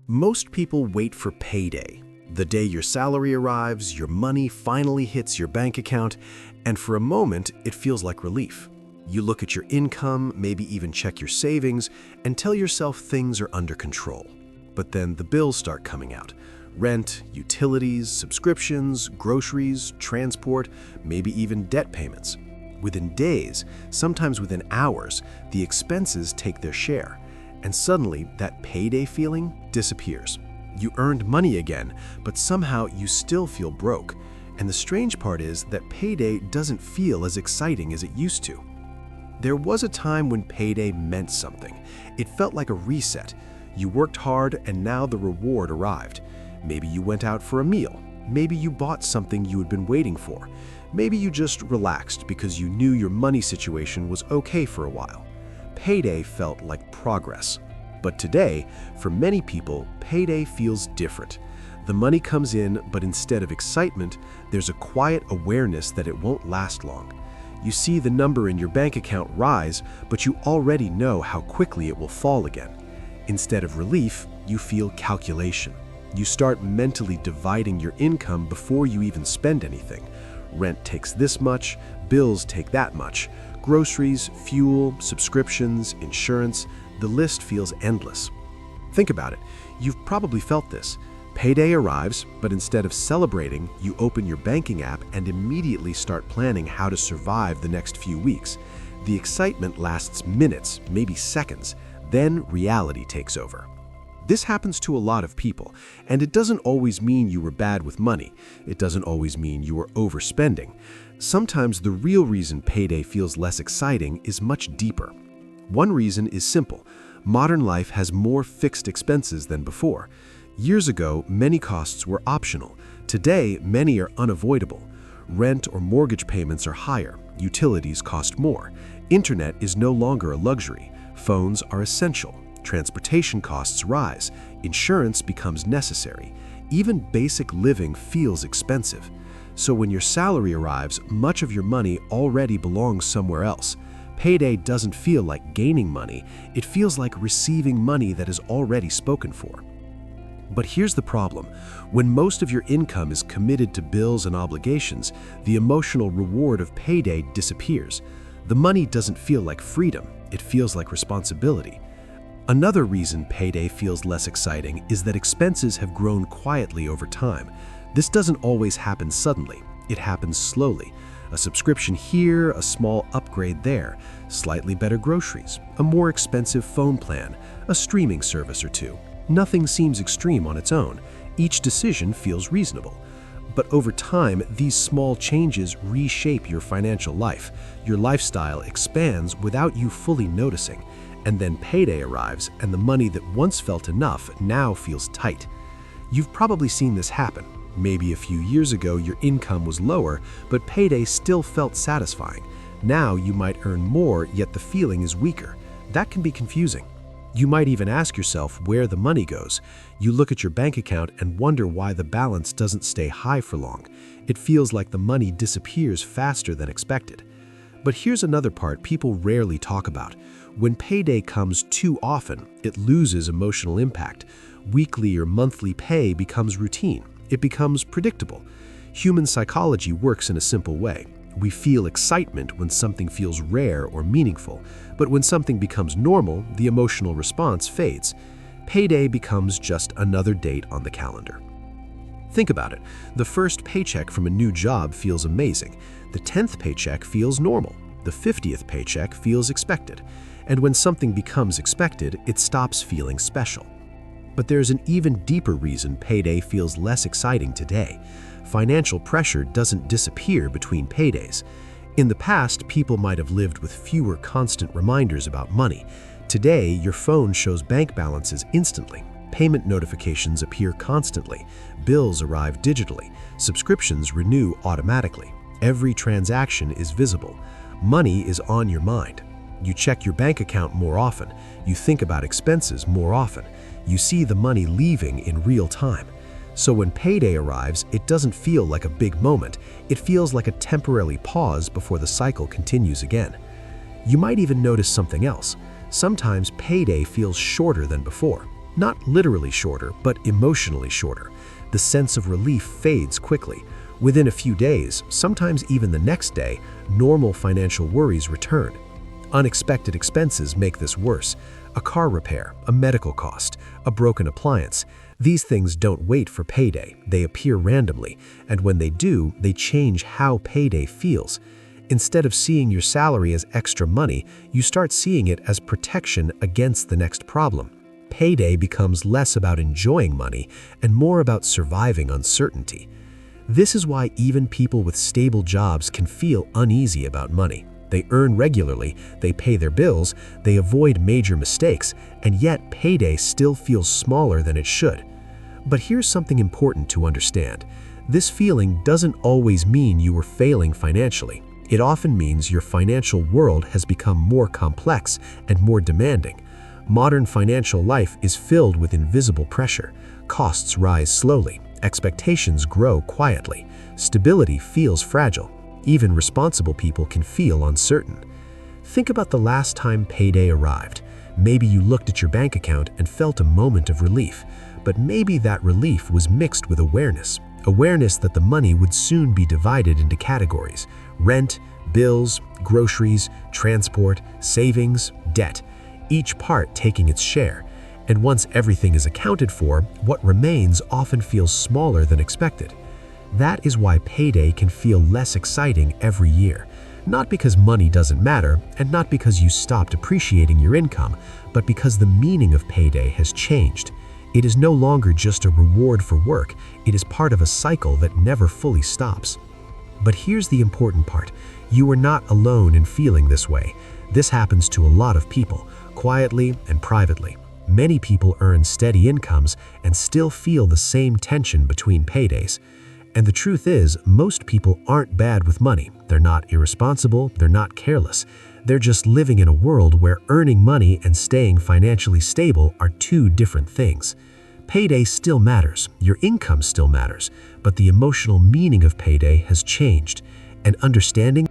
Most people wait for payday, the day your salary arrives, your money finally hits your bank account, and for a moment, it feels like relief. You look at your income, maybe even check your savings, and tell yourself things are under control. But then the bills start coming out. Rent, utilities, subscriptions, groceries, transport, maybe even debt payments. Within days, sometimes within hours, the expenses take their share. And suddenly, that payday feeling disappears. You earned money again, but somehow you still feel broke. And the strange part is that payday doesn't feel as exciting as it used to. There was a time when payday meant something. It felt like a reset. You worked hard and now the reward arrived. Maybe you went out for a meal. Maybe you bought something you had been waiting for. Maybe you just relaxed because you knew your money situation was okay for a while. Payday felt like progress. But today, for many people, payday feels different. The money comes in, but instead of excitement, there's a quiet awareness that it won't last long. You see the number in your bank account rise, but you already know how quickly it will fall again. Instead of relief, you feel calculation. You start mentally dividing your income before you even spend anything. Rent takes this much, bills take that much. Groceries, fuel, subscriptions, insurance, the list feels endless. Think about it. You've probably felt this. Payday arrives, but instead of celebrating, you open your banking app and immediately start planning how to survive the next few weeks. The excitement lasts minutes, maybe seconds. Then reality takes over. This happens to a lot of people, and it doesn't always mean you were bad with money. It doesn't always mean you were overspending. Sometimes the real reason payday feels less exciting is much deeper. One reason is simple. Modern life has more fixed expenses than before. Years ago, many costs were optional. Today, many are unavoidable. Rent or mortgage payments are higher. Utilities cost more. Internet is no longer a luxury. Phones are essential. Transportation costs rise. Insurance becomes necessary. Even basic living feels expensive. So when your salary arrives, much of your money already belongs somewhere else. Payday doesn't feel like gaining money. It feels like receiving money that is already spoken for. But here's the problem. When most of your income is committed to bills and obligations, the emotional reward of payday disappears. The money doesn't feel like freedom. It feels like responsibility. Another reason payday feels less exciting is that expenses have grown quietly over time. This doesn't always happen suddenly. It happens slowly. A subscription here, a small upgrade there, slightly better groceries, a more expensive phone plan, a streaming service or two. Nothing seems extreme on its own. Each decision feels reasonable. But over time, these small changes reshape your financial life. Your lifestyle expands without you fully noticing. And then payday arrives, and the money that once felt enough now feels tight. You've probably seen this happen. Maybe a few years ago your income was lower, but payday still felt satisfying. Now you might earn more, yet the feeling is weaker. That can be confusing. You might even ask yourself where the money goes. You look at your bank account and wonder why the balance doesn't stay high for long. It feels like the money disappears faster than expected. But here's another part people rarely talk about. When payday comes too often, it loses emotional impact. Weekly or monthly pay becomes routine. It becomes predictable. Human psychology works in a simple way. We feel excitement when something feels rare or meaningful, but when something becomes normal, the emotional response fades. Payday becomes just another date on the calendar. Think about it. The first paycheck from a new job feels amazing. The 10th paycheck feels normal. The 50th paycheck feels expected. And when something becomes expected, it stops feeling special. But there's an even deeper reason payday feels less exciting today. Financial pressure doesn't disappear between paydays. In the past, people might have lived with fewer constant reminders about money. Today, your phone shows bank balances instantly. Payment notifications appear constantly. Bills arrive digitally. Subscriptions renew automatically. Every transaction is visible. Money is on your mind. You check your bank account more often. You think about expenses more often. You see the money leaving in real time. So when payday arrives, it doesn't feel like a big moment. It feels like a temporary pause before the cycle continues again. You might even notice something else. Sometimes payday feels shorter than before. Not literally shorter, but emotionally shorter. The sense of relief fades quickly. Within a few days, sometimes even the next day, normal financial worries return. Unexpected expenses make this worse. A car repair, a medical cost, a broken appliance. These things don't wait for payday, they appear randomly, and when they do, they change how payday feels. Instead of seeing your salary as extra money, you start seeing it as protection against the next problem. Payday becomes less about enjoying money and more about surviving uncertainty. This is why even people with stable jobs can feel uneasy about money. They earn regularly, they pay their bills, they avoid major mistakes, and yet payday still feels smaller than it should. But here's something important to understand. This feeling doesn't always mean you were failing financially. It often means your financial world has become more complex and more demanding. Modern financial life is filled with invisible pressure. Costs rise slowly, expectations grow quietly, stability feels fragile. Even responsible people can feel uncertain. Think about the last time payday arrived. Maybe you looked at your bank account and felt a moment of relief, but maybe that relief was mixed with awareness. Awareness that the money would soon be divided into categories: rent, bills, groceries, transport, savings, debt, each part taking its share. And once everything is accounted for, what remains often feels smaller than expected. That is why payday can feel less exciting every year. Not because money doesn't matter, and not because you stopped appreciating your income, but because the meaning of payday has changed. It is no longer just a reward for work, it is part of a cycle that never fully stops. But here's the important part. You are not alone in feeling this way. This happens to a lot of people, quietly and privately. Many people earn steady incomes and still feel the same tension between paydays. And the truth is, most people aren't bad with money. They're not irresponsible, they're not careless. They're just living in a world where earning money and staying financially stable are two different things. Payday still matters, your income still matters, but the emotional meaning of payday has changed. And understanding